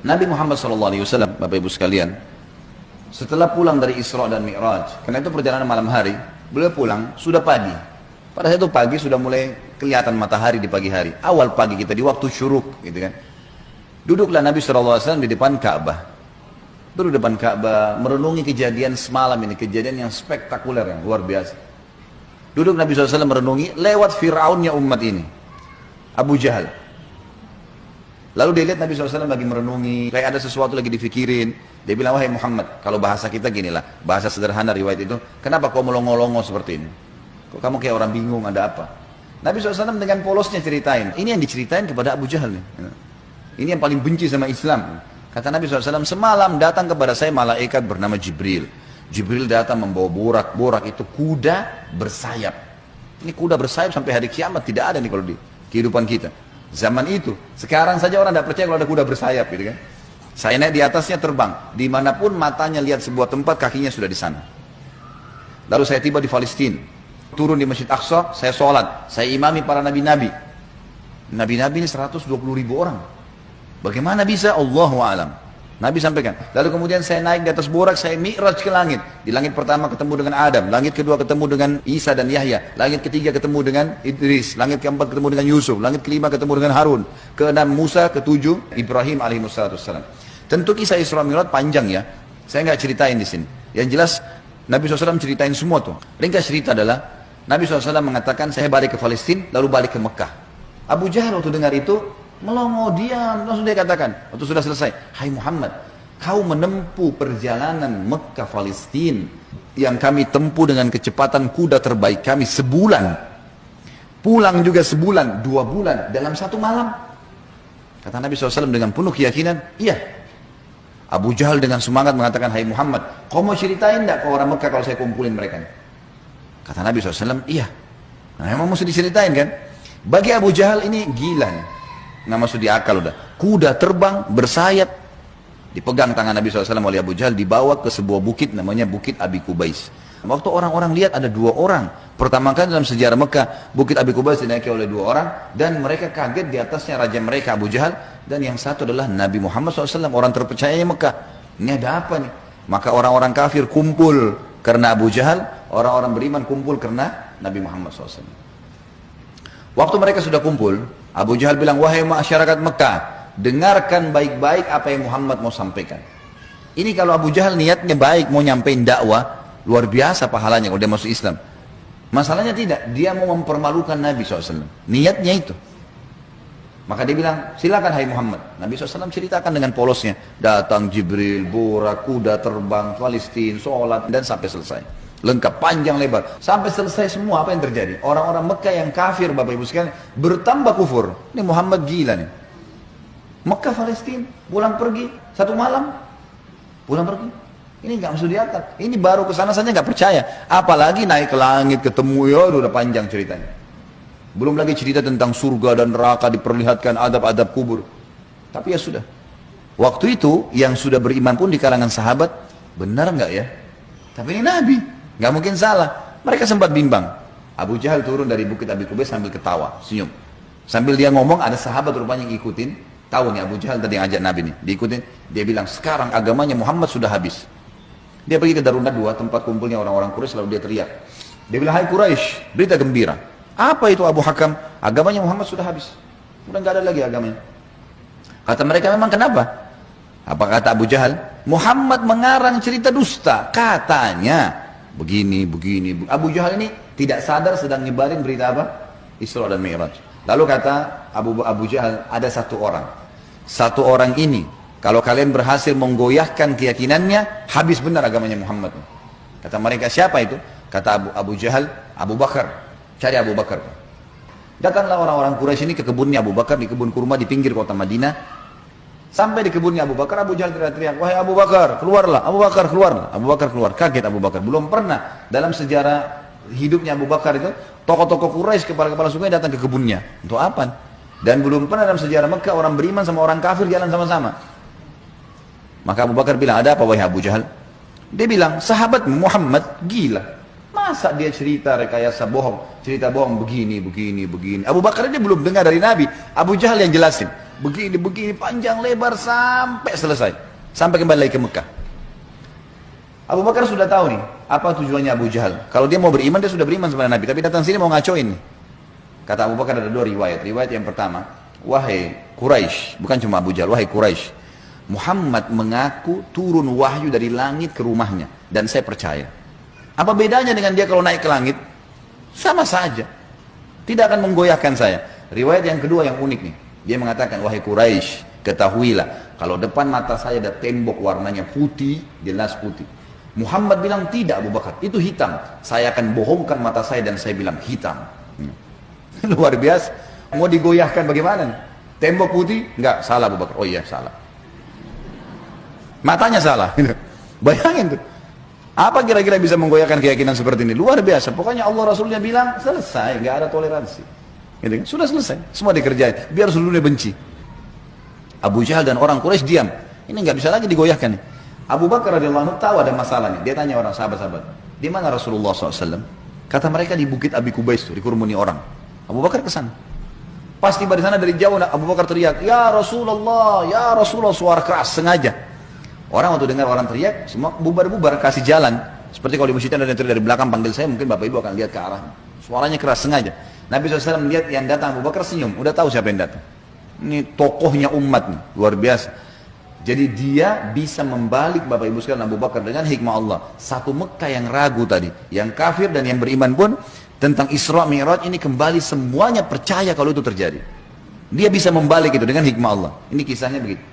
Nabi Muhammad SAW, Bapak Ibu sekalian, setelah pulang dari Isra dan Mi'raj, karena itu perjalanan malam hari, beliau pulang, sudah pagi. Pada saat itu pagi sudah mulai kelihatan matahari di pagi hari. Awal pagi kita, di waktu syuruk, gitu kan. Duduklah Nabi SAW di depan Ka'bah. Duduk di depan Ka'bah, merenungi kejadian semalam ini, kejadian yang spektakuler, yang luar biasa. Duduk Nabi SAW merenungi, lewat Fir'aunnya umat ini, Abu Jahal. Lalu dia lihat Nabi SAW lagi merenungi, kayak ada sesuatu lagi difikirin. Dia bilang, wahai Muhammad, kalau bahasa kita ginilah, bahasa sederhana riwayat itu, kenapa kau melongo-longo seperti ini? Kok kamu kayak orang bingung, ada apa? Nabi SAW dengan polosnya ceritain, ini yang diceritain kepada Abu Jahal nih. Ini yang paling benci sama Islam. Kata Nabi SAW, semalam datang kepada saya malaikat bernama Jibril. Jibril datang membawa borak itu kuda bersayap. Ini kuda bersayap sampai hari kiamat, tidak ada nih kalau di kehidupan kita. Zaman itu, sekarang saja orang tidak percaya kalau ada kuda bersayap, gitu kan? Saya naik di atasnya terbang, dimanapun matanya lihat sebuah tempat, kakinya sudah di sana. Lalu saya tiba di Palestina, turun di Masjid Aqsa, saya sholat, saya imami para nabi-nabi. Nabi-nabi ini 120.000 orang. Bagaimana bisa? Allahu a'lam. Nabi sampaikan. Lalu kemudian saya naik di atas borak, saya mi'raj ke langit. Di langit pertama ketemu dengan Adam, langit kedua ketemu dengan Isa dan Yahya, langit ketiga ketemu dengan Idris, langit keempat ketemu dengan Yusuf, langit kelima ketemu dengan Harun, keenam Musa, ketujuh Ibrahim alaihissalam. Tentu kisah Isra Mi'raj panjang ya. Saya nggak ceritain di sini. Yang jelas Nabi SAW ceritain semua tuh. Ringkas cerita adalah Nabi SAW mengatakan saya balik ke Palestina lalu balik ke Mekah. Abu Jahal waktu dengar itu melongo, diam, langsung dia katakan waktu sudah selesai, hai Muhammad, kau menempuh perjalanan Mekah Palestina yang kami tempuh dengan kecepatan kuda terbaik kami sebulan, pulang juga sebulan, 2 bulan dalam 1 malam. Kata Nabi SAW dengan penuh keyakinan, iya. Abu Jahal dengan semangat mengatakan, hai Muhammad, kau mau ceritain enggak ke orang Mekah kalau saya kumpulin mereka? Kata Nabi SAW, iya. Nah memang mesti diceritain kan. Bagi Abu Jahal ini gila nih, nggak masuk di akal udah. Kuda terbang bersayap, dipegang tangan Nabi SAW oleh Abu Jahal, dibawa ke sebuah bukit namanya Bukit Abi Kubais. Waktu orang-orang lihat ada 2 orang, pertama kali dalam sejarah Mekah, Bukit Abi Kubais dinaiki oleh 2 orang, dan mereka kaget di atasnya raja mereka Abu Jahal, dan yang satu adalah Nabi Muhammad SAW, orang terpercayanya Mekah. Ini ada apa nih? Maka orang-orang kafir kumpul karena Abu Jahal, orang-orang beriman kumpul karena Nabi Muhammad SAW. Waktu mereka sudah kumpul, Abu Jahal bilang, wahai masyarakat Mekah, dengarkan baik-baik apa yang Muhammad mau sampaikan. Ini kalau Abu Jahal niatnya baik, mau nyampein dakwah, luar biasa pahalanya kalau dia masuk Islam. Masalahnya tidak, dia mau mempermalukan Nabi SAW. Niatnya itu. Maka dia bilang, silakan hai Muhammad. Nabi SAW ceritakan dengan polosnya. Datang Jibril, borak, kuda terbang, Palestina, sholat, dan sampai selesai. Lengkap, panjang lebar. Sampai selesai semua apa yang terjadi. Orang-orang Mekah yang kafir, Bapak Ibu sekalian, bertambah kufur. Ini Muhammad gila nih. Mekah, Palestina, pulang pergi, 1 malam. Pulang pergi. Ini nggak masuk di akal. Ini baru kesana saja nggak percaya. Apalagi naik ke langit, ketemu, ya udah panjang ceritanya. Belum lagi cerita tentang surga dan neraka, diperlihatkan adab-adab kubur. Tapi ya sudah. Waktu itu, yang sudah beriman pun di kalangan sahabat, benar nggak ya? Tapi ini Nabi. Nggak mungkin salah. Mereka sempat bimbang. Abu Jahal turun dari Bukit Abi Kubais sambil ketawa, senyum. Sambil dia ngomong, ada sahabat rupanya yang ikutin. Tahu nih Abu Jahal tadi yang ajak Nabi nih, diikutin. Dia bilang, sekarang agamanya Muhammad sudah habis. Dia pergi ke Darun Nadwa, tempat kumpulnya orang-orang Quraisy, lalu dia teriak. Dia bilang, hai Quraisy, berita gembira. Apa itu Abu Hakam? Agamanya Muhammad sudah habis. Sudah nggak ada lagi agamanya. Kata mereka, memang kenapa? Apa kata Abu Jahal? Muhammad mengarang cerita dusta. Katanya begini. Abu Jahal ini tidak sadar sedang nyebarin berita apa? Isra dan Mi'raj. Lalu kata Abu Jahal, ada 1 orang. 1 orang ini, kalau kalian berhasil menggoyahkan keyakinannya, habis benar agamanya Muhammad. Kata mereka, siapa itu? Kata Abu Jahal, Abu Bakar. Cari Abu Bakar. Datanglah orang-orang Quraisy ini ke kebunnya Abu Bakar, di kebun kurma di pinggir kota Madinah. Sampai di kebunnya Abu Bakar, Abu Jahal teriak-teriak, wahai Abu Bakar, keluarlah. Abu Bakar keluarlah. Abu Bakar keluar. Kaget Abu Bakar. Belum pernah dalam sejarah hidupnya Abu Bakar itu, tokoh-tokoh Quraisy, kepala-kepala suku datang ke kebunnya. Untuk apa? Dan belum pernah dalam sejarah Mekah orang beriman sama orang kafir jalan sama-sama. Maka Abu Bakar bilang, ada apa wahai Abu Jahal? Dia bilang, sahabat Muhammad gila. Masa dia cerita rekayasa bohong, cerita bohong begini. Abu Bakar dia belum dengar dari Nabi. Abu Jahal yang jelasin. begini panjang lebar sampai selesai, sampai kembali lagi ke Mekah. Abu Bakar sudah tahu nih apa tujuannya Abu Jahal. Kalau dia mau beriman, dia sudah beriman sama Nabi, tapi datang sini mau ngacoin nih. Kata Abu Bakar ada dua riwayat. Riwayat yang pertama, wahai Quraisy, bukan cuma Abu Jahal, wahai Quraisy, Muhammad mengaku turun wahyu dari langit ke rumahnya dan saya percaya. Apa bedanya dengan dia kalau naik ke langit? Sama saja, tidak akan menggoyahkan saya. Riwayat yang kedua yang unik nih, dia mengatakan, wahai Quraisy, ketahuilah kalau depan mata saya ada tembok warnanya putih, jelas putih. Muhammad bilang tidak Abu Bakar, itu hitam. Saya akan bohongkan mata saya dan saya bilang hitam. Luar biasa. Mau digoyahkan bagaimana nih? Tembok putih? Enggak, salah Abu Bakar. Oh iya, salah. Matanya salah. Bayangin tuh. Apa kira-kira bisa menggoyahkan keyakinan seperti ini? Luar biasa. Pokoknya Allah Rasulnya bilang, selesai, nggak ada toleransi. Gitu kan? Sudah selesai. Semua dikerjain. Biar seluruhnya benci. Abu Jahal dan orang Quraisy diam. Ini nggak bisa lagi digoyahkan nih. Abu Bakar radhiyallahu anhu tahu ada masalah nih. Dia tanya orang sahabat-sahabat, di mana Rasulullah SAW? Kata mereka di Bukit Abi Kubais, di kerumuni orang. Abu Bakar ke sana. Pas tiba di sana dari jauh, Abu Bakar teriak, ya Rasulullah, suara keras sengaja. Orang waktu dengar orang teriak, semua bubar-bubar kasih jalan. Seperti kalau di masjid ada yang teriak dari belakang panggil saya, mungkin bapak ibu akan lihat ke arah. Suaranya keras sengaja. Nabi SAW melihat yang datang, Abu Bakar senyum, udah tahu siapa yang datang. Ini tokohnya umat nih, luar biasa. Jadi dia bisa membalik Bapak Ibu sekalian Abu Bakar dengan hikmah Allah. Satu Mekah yang ragu tadi, yang kafir dan yang beriman pun tentang Isra Mi'raj ini kembali semuanya percaya kalau itu terjadi. Dia bisa membalik itu dengan hikmah Allah. Ini kisahnya begitu.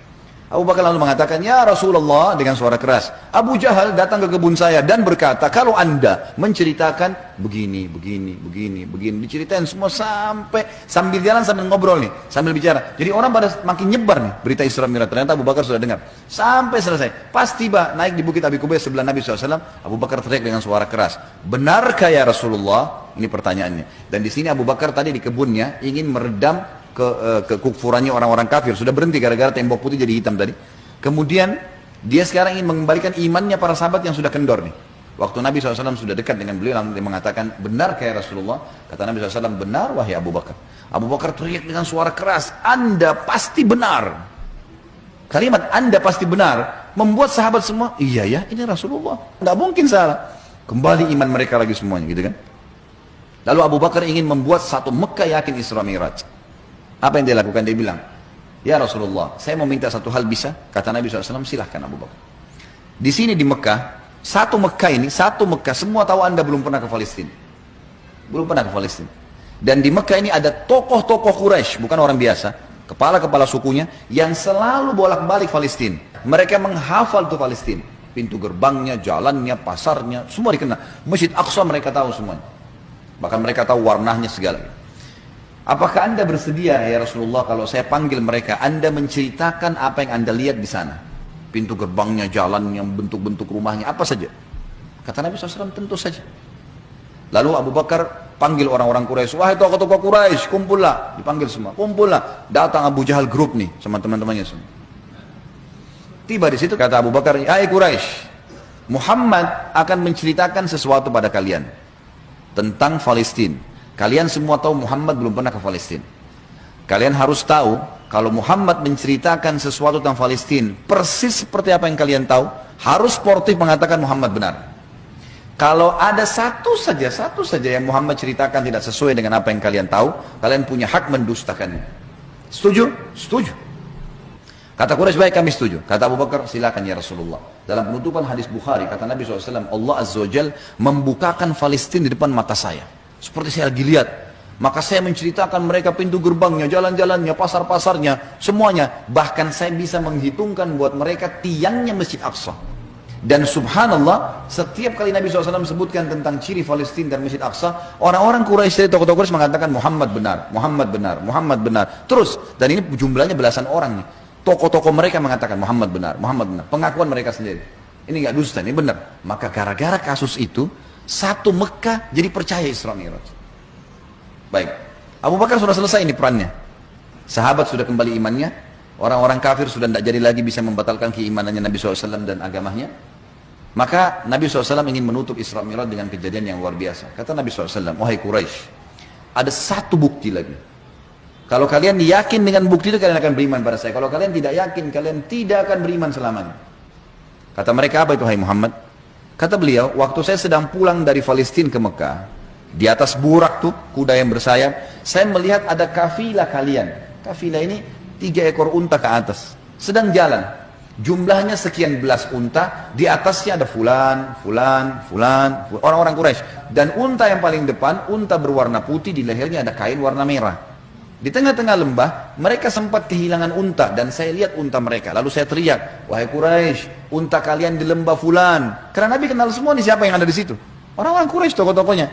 Abu Bakar lalu mengatakan, ya Rasulullah, dengan suara keras. Abu Jahal datang ke kebun saya dan berkata, kalau anda menceritakan begini. Diceritain semua sambil jalan sambil ngobrol nih, sambil bicara. Jadi orang pada makin nyebar nih berita Isra Mi'raj. Ternyata Abu Bakar sudah dengar. Sampai selesai. Pas tiba naik di Bukit Abi Kubais sebelah Nabi SAW, Abu Bakar teriak dengan suara keras. Benarkah ya Rasulullah? Ini pertanyaannya. Dan di sini Abu Bakar tadi di kebunnya ingin meredam kekufurannya orang-orang kafir. Sudah berhenti gara-gara tembok putih jadi hitam tadi. Kemudian dia sekarang ingin mengembalikan imannya para sahabat yang sudah kendor nih. Waktu Nabi SAW sudah dekat dengan beliau, lalu dia mengatakan, benar kayak Rasulullah? Kata Nabi SAW, benar wahai Abu Bakar. Abu Bakar teriak dengan suara keras, anda pasti benar. Kalimat anda pasti benar membuat sahabat semua, iya ya, ini Rasulullah, nggak mungkin salah. Kembali iman mereka lagi semuanya, gitu kan. Lalu Abu Bakar ingin membuat satu Mekah yakin Isra Mi'raj. Apa yang dia lakukan? Dia bilang, ya Rasulullah, saya mau minta satu hal bisa? Kata Nabi SAW, silahkan Abu Bakar. Di sini di Mekah, satu Mekah, semua tahu anda belum pernah ke Palestina. Belum pernah ke Palestina. Dan di Mekah ini ada tokoh-tokoh Quraisy, bukan orang biasa, kepala-kepala sukunya, yang selalu bolak-balik Palestina. Mereka menghafal tuh Palestina. Pintu gerbangnya, jalannya, pasarnya, semua dikenal. Masjid Aqsa mereka tahu semuanya. Bahkan mereka tahu warnanya segala. Apakah anda bersedia ya Rasulullah kalau saya panggil mereka, anda menceritakan apa yang anda lihat di sana? Pintu gerbangnya, jalannya, bentuk-bentuk rumahnya, apa saja. Kata Nabi SAW, tentu saja. Lalu Abu Bakar panggil orang-orang Quraisy, wahai tokoh-tokoh Quraisy, kumpullah. Dipanggil semua, kumpullah. Datang Abu Jahal grup nih, sama teman-temannya semua. Tiba di situ kata Abu Bakar, hai Quraisy, Muhammad akan menceritakan sesuatu pada kalian tentang Palestina. Kalian semua tahu Muhammad belum pernah ke Palestina. Kalian harus tahu kalau Muhammad menceritakan sesuatu tentang Palestina persis seperti apa yang kalian tahu, harus sportif mengatakan Muhammad benar. Kalau ada satu saja yang Muhammad ceritakan tidak sesuai dengan apa yang kalian tahu, kalian punya hak mendustakannya. Setuju? Setuju. Kata Quraisy, baik kami setuju. Kata Abu Bakar, silakan ya Rasulullah. Dalam penutupan hadis Bukhari, kata Nabi SAW, Allah Azza wa Jal membukakan Palestina di depan mata saya. Seperti saya lagi lihat. Maka saya menceritakan mereka pintu gerbangnya, jalan-jalannya, pasar-pasarnya, semuanya. Bahkan saya bisa menghitungkan buat mereka tiangnya Masjid Aqsa. Dan subhanallah, setiap kali Nabi SAW sebutkan tentang ciri Palestina dan Masjid Aqsa, orang-orang Quraisy, tokoh-tokoh Quraisy mengatakan Muhammad benar, Muhammad benar, Muhammad benar. Terus, dan ini jumlahnya belasan orang nih. Tokoh-tokoh mereka mengatakan Muhammad benar, Muhammad benar. Pengakuan mereka sendiri. Ini nggak dusta, ini benar. Maka gara-gara kasus itu, satu Mekah jadi percaya Isra Mi'raj. Baik, Abu Bakar sudah selesai ini perannya. Sahabat sudah kembali imannya. Orang-orang kafir sudah tidak jadi lagi bisa membatalkan keimanannya Nabi SAW dan agamanya. Maka Nabi SAW ingin menutup Isra Mi'raj dengan kejadian yang luar biasa. Kata Nabi SAW, wahai Quraisy, ada satu bukti lagi. Kalau kalian yakin dengan bukti itu, kalian akan beriman pada saya. Kalau kalian tidak yakin, kalian tidak akan beriman selamanya. Kata mereka, apa itu hai Muhammad? Kata beliau, waktu saya sedang pulang dari Palestina ke Mekah, di atas burak tuh, kuda yang bersayap, saya melihat ada kafilah kalian. Kafilah ini 3 ekor unta ke atas, sedang jalan. Jumlahnya sekian belas unta, di atasnya ada fulan, orang-orang Quraisy. Dan unta yang paling depan, unta berwarna putih, di lehernya ada kain warna merah. Di tengah-tengah lembah, mereka sempat kehilangan unta, dan saya lihat unta mereka. Lalu saya teriak, wahai Quraisy, unta kalian di lembah fulan. Karena Nabi kenal semua nih siapa yang ada di situ. Orang-orang Quraisy, tokoh-tokohnya.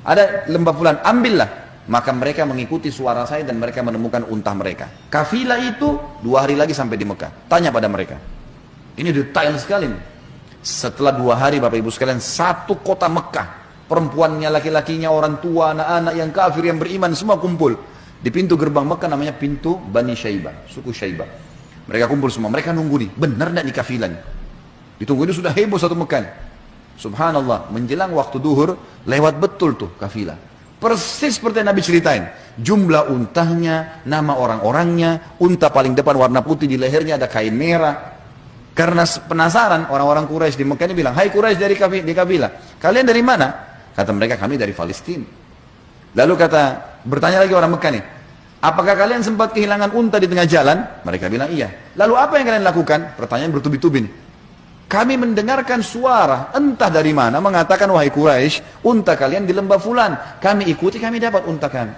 Ada lembah fulan, ambillah. Maka mereka mengikuti suara saya dan mereka menemukan unta mereka. Kafilah itu 2 hari lagi sampai di Mekah. Tanya pada mereka. Ini detail sekali nih. Setelah 2 hari Bapak Ibu sekalian, satu kota Mekah. Perempuannya, laki-lakinya, orang tua, anak-anak yang kafir, yang beriman, semua kumpul. Di pintu gerbang Mekah namanya pintu Bani Syaibah, suku Syaibah. Mereka kumpul semua, mereka nunggu nih, benar tidak nih kafilahnya? Ditunggu ini sudah heboh satu Mekah. Subhanallah, menjelang waktu duhur, lewat betul tuh kafilah. Persis seperti yang Nabi ceritain. Jumlah untanya, nama orang-orangnya, unta paling depan warna putih, di lehernya ada kain merah. Karena penasaran, orang-orang Quraisy di Mekah ini bilang, hai Quraisy dari kafilah, kalian dari mana? Kata mereka, kami dari Palestina. Lalu bertanya lagi orang Mekah nih, apakah kalian sempat kehilangan unta di tengah jalan? Mereka bilang iya. Lalu apa yang kalian lakukan? Pertanyaan bertubi-tubi nih. Kami mendengarkan suara entah dari mana mengatakan, wahai Quraisy, unta kalian di lembah fulan. Kami ikuti, kami dapat unta kami.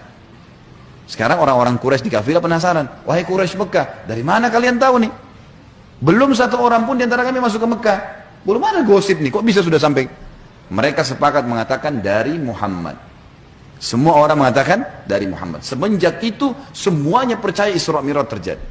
Sekarang orang-orang Quraisy di kafilah penasaran, wahai Quraisy Mekah, dari mana kalian tahu nih? Belum satu orang pun di antara kami masuk ke Mekah. Belum ada gosip nih, kok bisa sudah sampai? Mereka sepakat mengatakan dari Muhammad. Semua orang mengatakan dari Muhammad. Semenjak itu semuanya percaya Isra Mi'raj terjadi.